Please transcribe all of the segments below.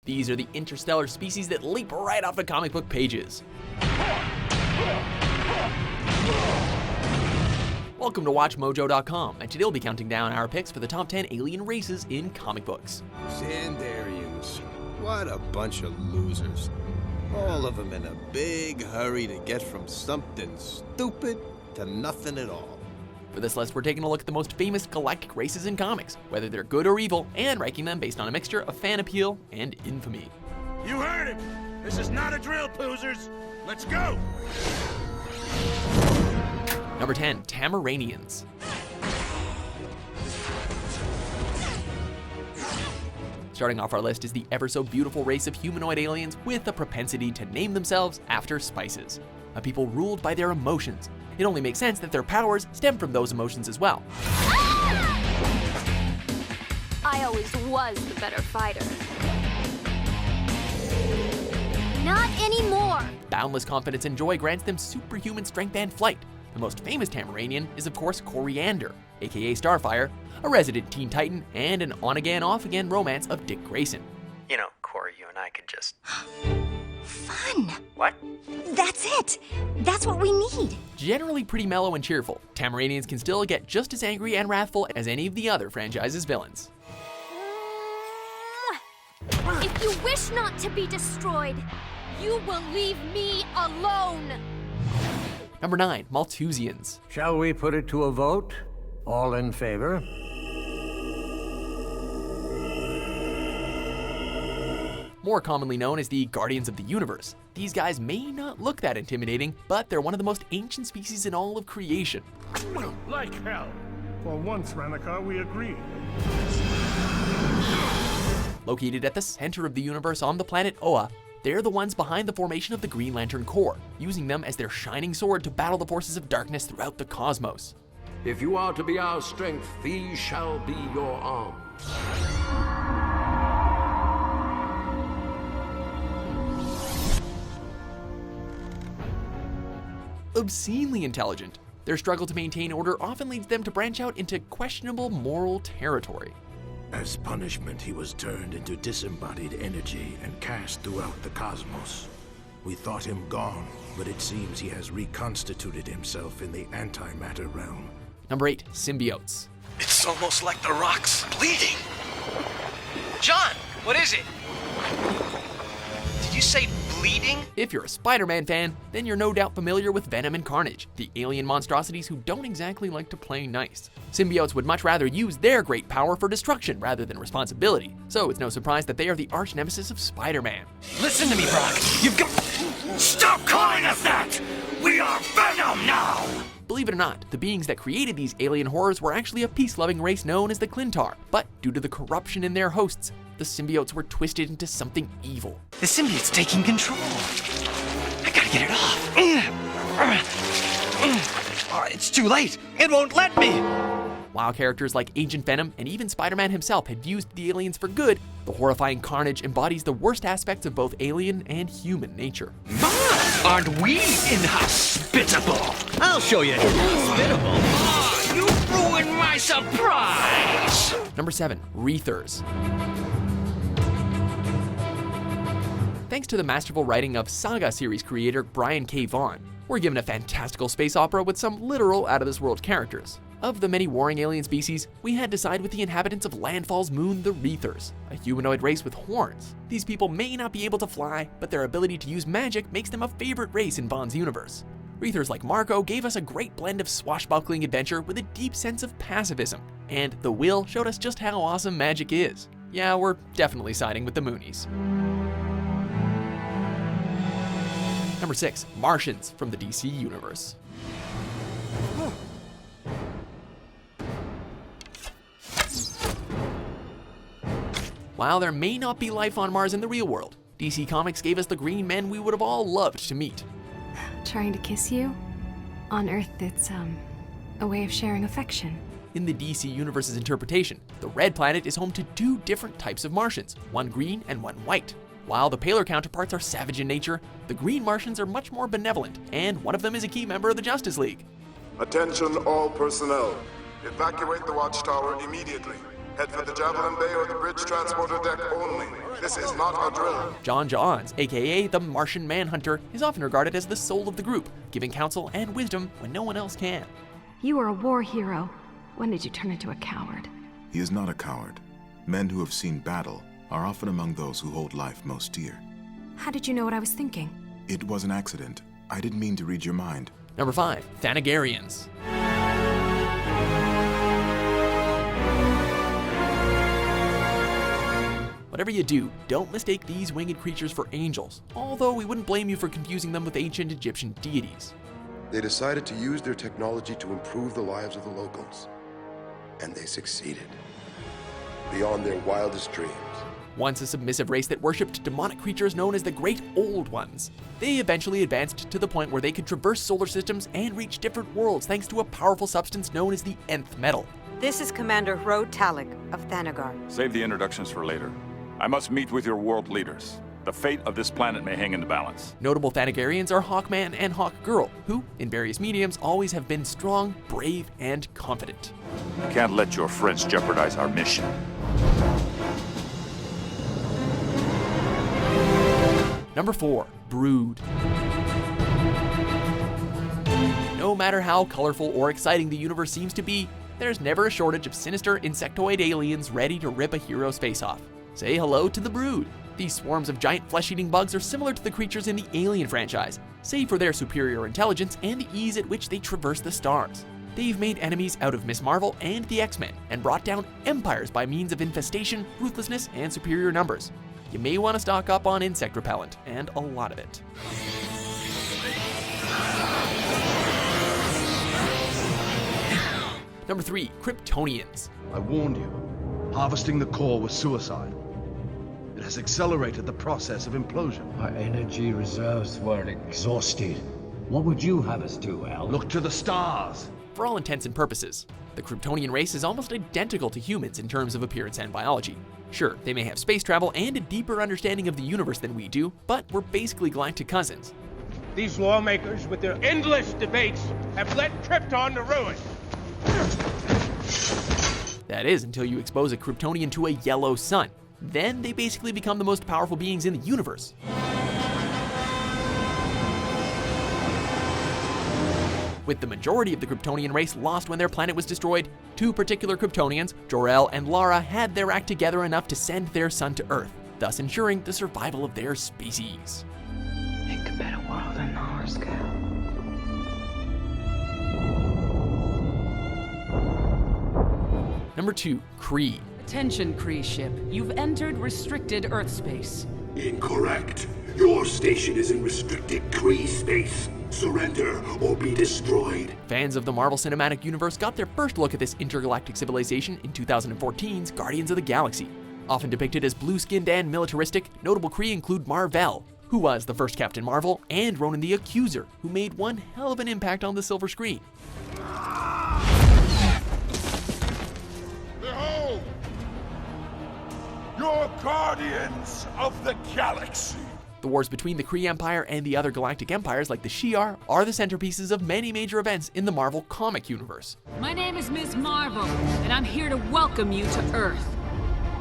These are the interstellar species that leap right off the comic book pages. Welcome to WatchMojo.com, and today we'll be counting down our picks for the top 10 alien races in comic books. Thanagarians. What a bunch of losers. All of them in a big hurry to get from something stupid to nothing at all. For this list, we're taking a look at the most famous galactic races in comics, whether they're good or evil, and ranking them based on a mixture of fan appeal and infamy. You heard him! This is not a drill, poozers! Let's go! Number 10, Tamaraneans. Starting off our list is the ever-so-beautiful race of humanoid aliens with a propensity to name themselves after spices. A people ruled by their emotions. It only makes sense that their powers stem from those emotions as well. I always was the better fighter. Not anymore! Boundless confidence and joy grants them superhuman strength and flight. The most famous Tamaranian is of course Coriander, aka Starfire, a resident Teen Titan, and an on-again, off-again romance of Dick Grayson. You know, Corey, you and I could just... Fun! What? That's it! That's what we need! Generally pretty mellow and cheerful, Tamaranians can still get just as angry and wrathful as any of the other franchise's villains. If you wish not to be destroyed, you will leave me alone! Number 9, Maltusians. Shall we put it to a vote? All in favor? More commonly known as the Guardians of the Universe. These guys may not look that intimidating, but they're one of the most ancient species in all of creation. Like hell. For once, Ranaka, we agreed. Located at the center of the universe on the planet Oa, they're the ones behind the formation of the Green Lantern Corps, using them as their shining sword to battle the forces of darkness throughout the cosmos. If you are to be our strength, these shall be your arms. Obscenely intelligent, their struggle to maintain order often leads them to branch out into questionable moral territory. As punishment, he was turned into disembodied energy and cast throughout the cosmos. We thought him gone, but it seems he has reconstituted himself in the antimatter realm. Number 8, Symbiotes. It's almost like the rock's bleeding. John, what is it? Did you say bleeding? If you're a Spider-Man fan, then you're no doubt familiar with Venom and Carnage, the alien monstrosities who don't exactly like to play nice. Symbiotes would much rather use their great power for destruction rather than responsibility, so it's no surprise that they are the arch nemesis of Spider-Man. Listen to me, Brock. You've got... Stop calling us that! We are Venom now! Believe it or not, the beings that created these alien horrors were actually a peace-loving race known as the Clintar, but due to the corruption in their hosts, the symbiotes were twisted into something evil. The symbiote's taking control. I gotta get it off. Oh, it's too late. It won't let me. While characters like Agent Venom and even Spider-Man himself had used the aliens for good, the horrifying Carnage embodies the worst aspects of both alien and human nature. Aren't we inhospitable? I'll show you inhospitable. Oh, you ruined my surprise. Number 7, Wreathers. Thanks to the masterful writing of Saga series creator Brian K. Vaughan, we're given a fantastical space opera with some literal out-of-this-world characters. Of the many warring alien species, we had to side with the inhabitants of Landfall's moon, the Wreathers, a humanoid race with horns. These people may not be able to fly, but their ability to use magic makes them a favorite race in Vaughn's universe. Wreathers like Marco gave us a great blend of swashbuckling adventure with a deep sense of pacifism, and The Will showed us just how awesome magic is. Yeah, we're definitely siding with the Moonies. Number 6, Martians from the DC Universe. While there may not be life on Mars in the real world, DC Comics gave us the green men we would have all loved to meet. Trying to kiss you? On Earth, it's, a way of sharing affection. In the DC Universe's interpretation, the red planet is home to 2 different types of Martians, one green and one white. While the paler counterparts are savage in nature, the green Martians are much more benevolent, and one of them is a key member of the Justice League. Attention all personnel. Evacuate the watchtower immediately. Head for the Javelin Bay or the bridge transporter deck only. This is not a drill. John Johns, aka the Martian Manhunter, is often regarded as the soul of the group, giving counsel and wisdom when no one else can. You were a war hero. When did you turn into a coward? He is not a coward. Men who have seen battle are often among those who hold life most dear. How did you know what I was thinking? It was an accident. I didn't mean to read your mind. Number 5, Thanagarians. Whatever you do, don't mistake these winged creatures for angels, although we wouldn't blame you for confusing them with ancient Egyptian deities. They decided to use their technology to improve the lives of the locals. And they succeeded. Beyond their wildest dreams. Once a submissive race that worshipped demonic creatures known as the Great Old Ones, they eventually advanced to the point where they could traverse solar systems and reach different worlds thanks to a powerful substance known as the Nth Metal. This is Commander Ro Talik of Thanagar. Save the introductions for later. I must meet with your world leaders. The fate of this planet may hang in the balance. Notable Thanagarians are Hawkman and Hawkgirl, who, in various mediums, always have been strong, brave, and confident. You can't let your friends jeopardize our mission. Number 4, Brood. No matter how colorful or exciting the universe seems to be, there's never a shortage of sinister insectoid aliens ready to rip a hero's face off. Say hello to the Brood. These swarms of giant flesh-eating bugs are similar to the creatures in the Alien franchise, save for their superior intelligence and the ease at which they traverse the stars. They've made enemies out of Miss Marvel and the X-Men, and brought down empires by means of infestation, ruthlessness, and superior numbers. You may want to stock up on insect repellent, and a lot of it. Number 3, Kryptonians. I warned you, harvesting the core was suicide. It has accelerated the process of implosion. Our energy reserves were exhausted. What would you have us do, Al? Look to the stars. For all intents and purposes, the Kryptonian race is almost identical to humans in terms of appearance and biology. Sure, they may have space travel and a deeper understanding of the universe than we do, but we're basically galactic cousins. These lawmakers, with their endless debates, have led Krypton to ruin. That is, until you expose a Kryptonian to a yellow sun. Then they basically become the most powerful beings in the universe. With the majority of the Kryptonian race lost when their planet was destroyed, 2 particular Kryptonians, Jor-El and Lara, had their act together enough to send their son to Earth, thus ensuring the survival of their species. Make a better world than ours, Cal. Number 2, Kree. Attention, Kree ship. You've entered restricted Earth space. Incorrect. Your station is in restricted Kree space. Surrender or be destroyed. Fans of the Marvel Cinematic Universe got their first look at this intergalactic civilization in 2014's Guardians of the Galaxy. Often depicted as blue-skinned and militaristic, notable Kree include Mar-Vell, who was the first Captain Marvel, and Ronan the Accuser, who made one hell of an impact on the silver screen. Behold! Your Guardians of the Galaxy! The wars between the Kree Empire and the other galactic empires like the Shi'ar are the centerpieces of many major events in the Marvel comic universe. My name is Ms. Marvel, and I'm here to welcome you to Earth.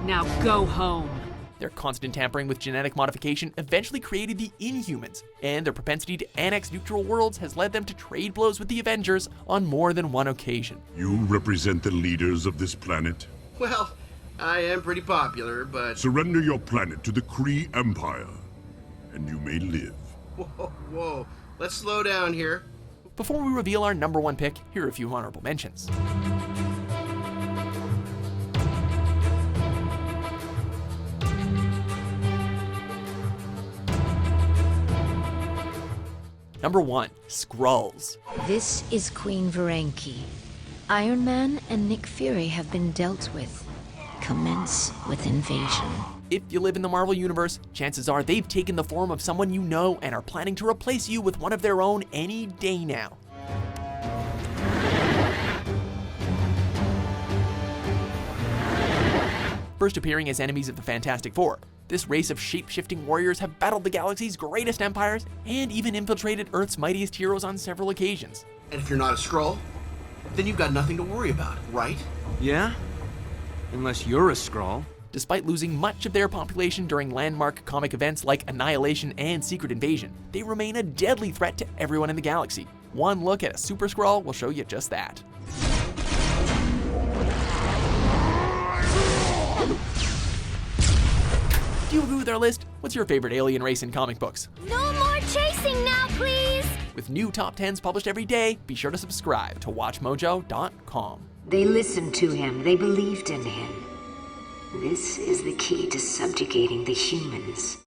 Now go home. Their constant tampering with genetic modification eventually created the Inhumans, and their propensity to annex neutral worlds has led them to trade blows with the Avengers on more than one occasion. You represent the leaders of this planet? Well, I am pretty popular, but... Surrender your planet to the Kree Empire, and you may live. Whoa, let's slow down here. Before we reveal our number 1 pick, here are a few honorable mentions. Number 1, Skrulls. This is Queen Varanki. Iron Man and Nick Fury have been dealt with. Commence with invasion. If you live in the Marvel Universe, chances are they've taken the form of someone you know and are planning to replace you with one of their own any day now. First appearing as enemies of the Fantastic Four, this race of shape-shifting warriors have battled the galaxy's greatest empires and even infiltrated Earth's mightiest heroes on several occasions. And if you're not a Skrull, then you've got nothing to worry about, right? Yeah? Unless you're a Skrull. Despite losing much of their population during landmark comic events like Annihilation and Secret Invasion, they remain a deadly threat to everyone in the galaxy. One look at a Super Skrull will show you just that. Do you agree with our list? What's your favorite alien race in comic books? No more chasing now, please! With new top 10s published every day, be sure to subscribe to WatchMojo.com. They listened to him. They believed in him. This is the key to subjugating the humans.